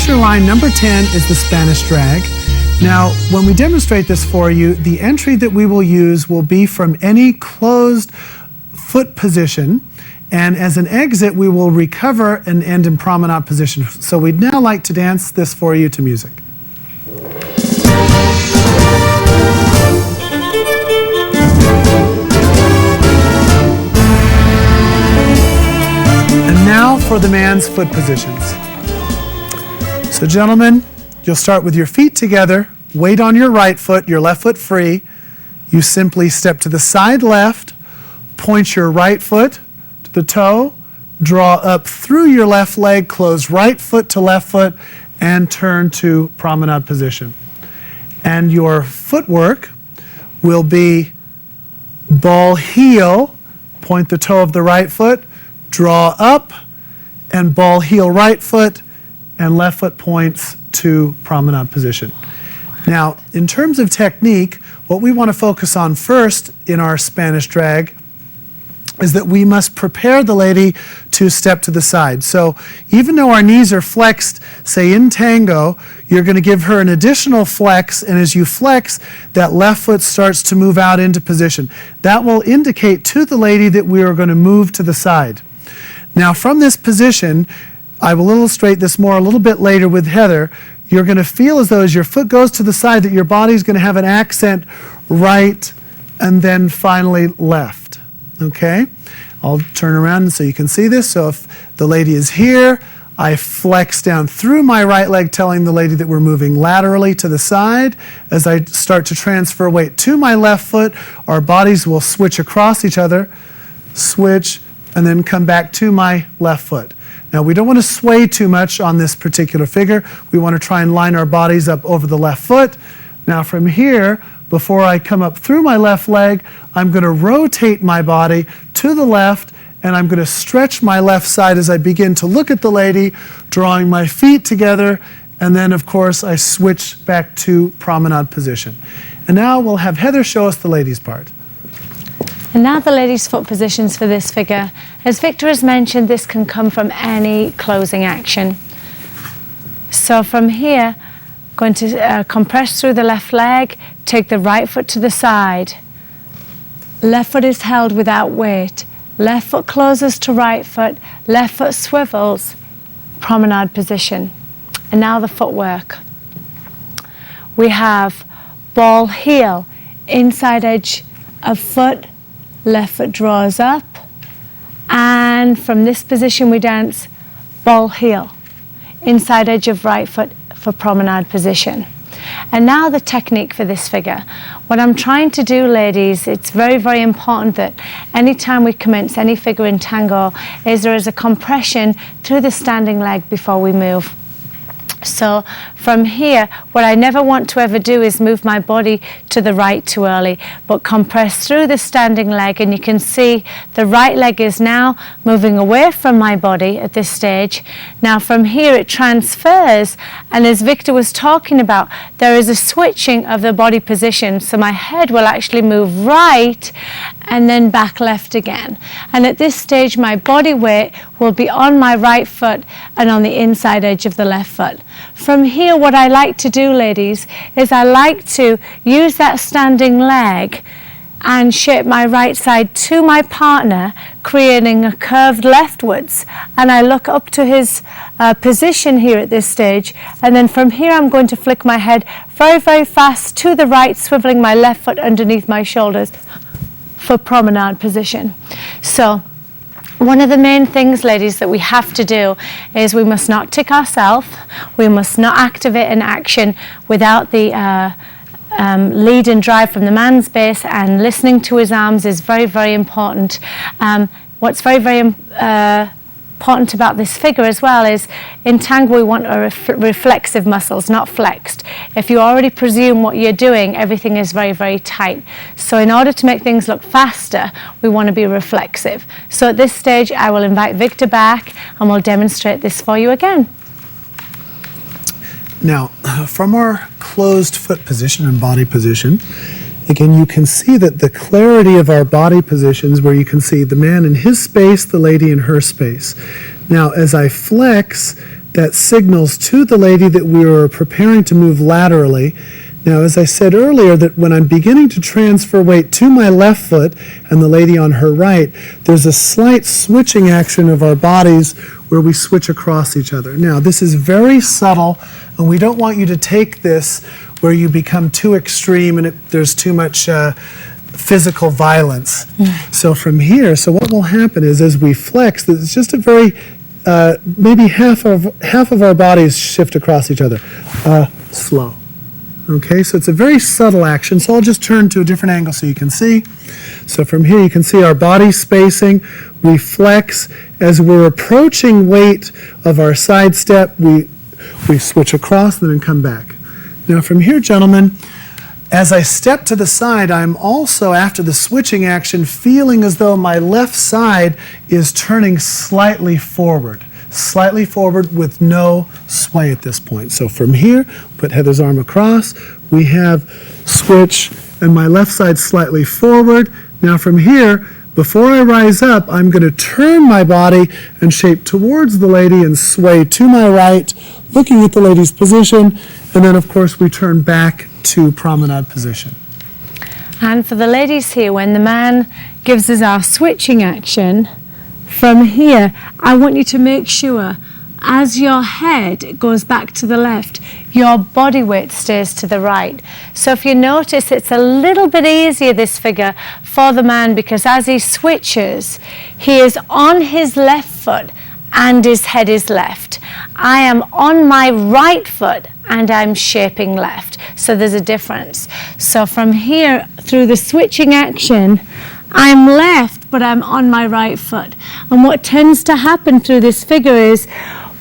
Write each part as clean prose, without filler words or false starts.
feature line number 10 is the Spanish drag. Now, when we demonstrate this for you, the entry that we will use will be from any closed foot position, and as an exit, we will recover and end in promenade position. So we'd now like to dance this for you to music. And now for the man's foot positions. So gentlemen, you'll start with your feet together, weight on your right foot, your left foot free. You simply step to the side left, point your right foot to the toe, draw up through your left leg, close right foot to left foot, and turn to promenade position. And your footwork will be ball heel, point the toe of the right foot, draw up, and ball heel right foot, and left foot points to promenade position. Now, in terms of technique, what we want to focus on first in our Spanish drag is that we must prepare the lady to step to the side. So even though our knees are flexed, say in tango, you're going to give her an additional flex, and as you flex, that left foot starts to move out into position. That will indicate to the lady that we are going to move to the side. Now from this position, I will illustrate this more a little bit later with Heather. You're going to feel as though as your foot goes to the side that your body's going to have an accent right and then finally left. Okay? I'll turn around so you can see this. So if the lady is here, I flex down through my right leg, telling the lady that we're moving laterally to the side. As I start to transfer weight to my left foot, our bodies will switch across each other, switch, and then come back to my left foot. Now, we don't want to sway too much on this particular figure. We want to try and line our bodies up over the left foot. Now, from here, before I come up through my left leg, I'm going to rotate my body to the left, and I'm going to stretch my left side as I begin to look at the lady, drawing my feet together, and then, of course, I switch back to promenade position. And now we'll have Heather show us the ladies' part. And now the ladies' foot positions for this figure. As Victor has mentioned, this can come from any closing action. So from here, going to compress through the left leg, take the right foot to the side. Left foot is held without weight. Left foot closes to right foot, left foot swivels, promenade position. And now the footwork. We have ball heel, inside edge of foot, left foot draws up, and from this position we dance ball heel, inside edge of right foot for promenade position. And now the technique for this figure. What I'm trying to do, ladies, it's very, very important that anytime we commence any figure in tango is there is a compression through the standing leg before we move. So from here, what I never want to ever do is move my body to the right too early, but compress through the standing leg, and you can see the right leg is now moving away from my body at this stage. Now from here it transfers, and as Victor was talking about, there is a switching of the body position, so my head will actually move right and then back left again. And at this stage my body weight will be on my right foot and on the inside edge of the left foot. From here, what I like to do, ladies, is I like to use that standing leg and shape my right side to my partner, creating a curved leftwards. And I look up to his position here at this stage. And then from here, I'm going to flick my head very, very fast to the right, swiveling my left foot underneath my shoulders for promenade position. So one of the main things, ladies, that we have to do is we must not tick ourselves. We must not activate an action without the lead and drive from the man's base, and listening to his arms is very, very important. What's very, very important about this figure as well is in tango we want reflexive muscles, not flexed. If you already presume what you're doing, everything is very, very tight. So in order to make things look faster, we want to be reflexive. So at this stage I will invite Victor back and we'll demonstrate this for you again. Now, from our closed foot position and body position, again, you can see that the clarity of our body positions, where you can see the man in his space, the lady in her space. Now, as I flex that signals to the lady that we are preparing to move laterally. Now, as I said earlier, that when I'm beginning to transfer weight to my left foot and the lady on her right, there's a slight switching action of our bodies where we switch across each other. Now, this is very subtle, and we don't want you to take this where you become too extreme and there's too much physical violence. So from here, so what will happen is as we flex, it's just a very, maybe half of our bodies shift across each other. Slow. Okay, so it's a very subtle action. So I'll just turn to a different angle so you can see. So from here you can see our body spacing. We flex. As we're approaching weight of our side step, we switch across and then come back. Now from here, gentlemen, as I step to the side, I'm also, after the switching action, feeling as though my left side is turning slightly forward with no sway at this point. So from here, put Heather's arm across, we have switch, and my left side slightly forward. Now from here, before I rise up, I'm going to turn my body and shape towards the lady and sway to my right, looking at the lady's position, and then of course we turn back to promenade position. And for the ladies here, when the man gives us our switching action, from here, I want you to make sure as your head goes back to the left, your body weight stays to the right. So if you notice, it's a little bit easier, this figure, for the man, because as he switches, he is on his left foot and his head is left. I am on my right foot and I'm shaping left. So there's a difference. So from here, through the switching action, I'm left, but I'm on my right foot. And what tends to happen through this figure is,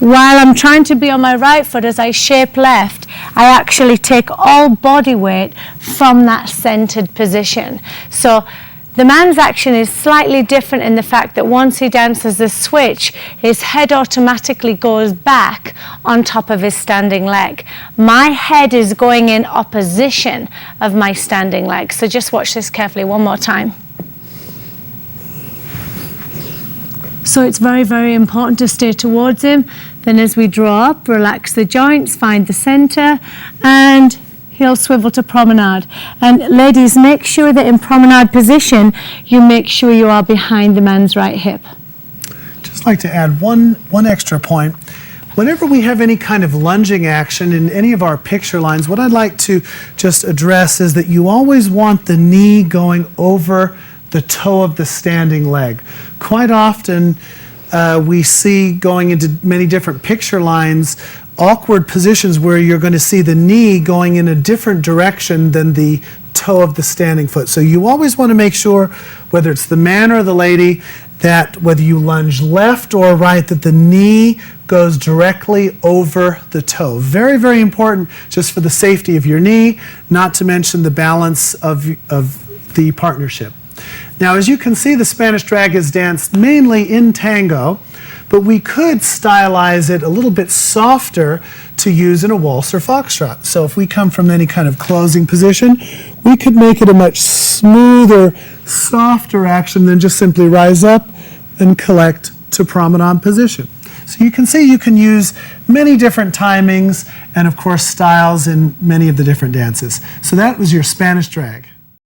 while I'm trying to be on my right foot as I shape left, I actually take all body weight from that centered position. So the man's action is slightly different in the fact that once he dances the switch, his head automatically goes back on top of his standing leg. My head is going in opposition of my standing leg. So just watch this carefully one more time. So it's very, very important to stay towards him. Then as we draw up, relax the joints, find the center, and he'll swivel to promenade. And ladies, make sure that in promenade position, you make sure you are behind the man's right hip. Just like to add one extra point. Whenever we have any kind of lunging action in any of our picture lines, what I'd like to just address is that you always want the knee going over the toe of the standing leg. Quite often we see, going into many different picture lines, awkward positions where you're going to see the knee going in a different direction than the toe of the standing foot. So you always want to make sure, whether it's the man or the lady, that whether you lunge left or right, that the knee goes directly over the toe. Very, very important just for the safety of your knee, not to mention the balance of the partnership. Now, as you can see, the Spanish drag is danced mainly in tango, but we could stylize it a little bit softer to use in a waltz or foxtrot. So if we come from any kind of closing position, we could make it a much smoother, softer action than just simply rise up and collect to promenade position. So you can see you can use many different timings and, of course, styles in many of the different dances. So that was your Spanish drag.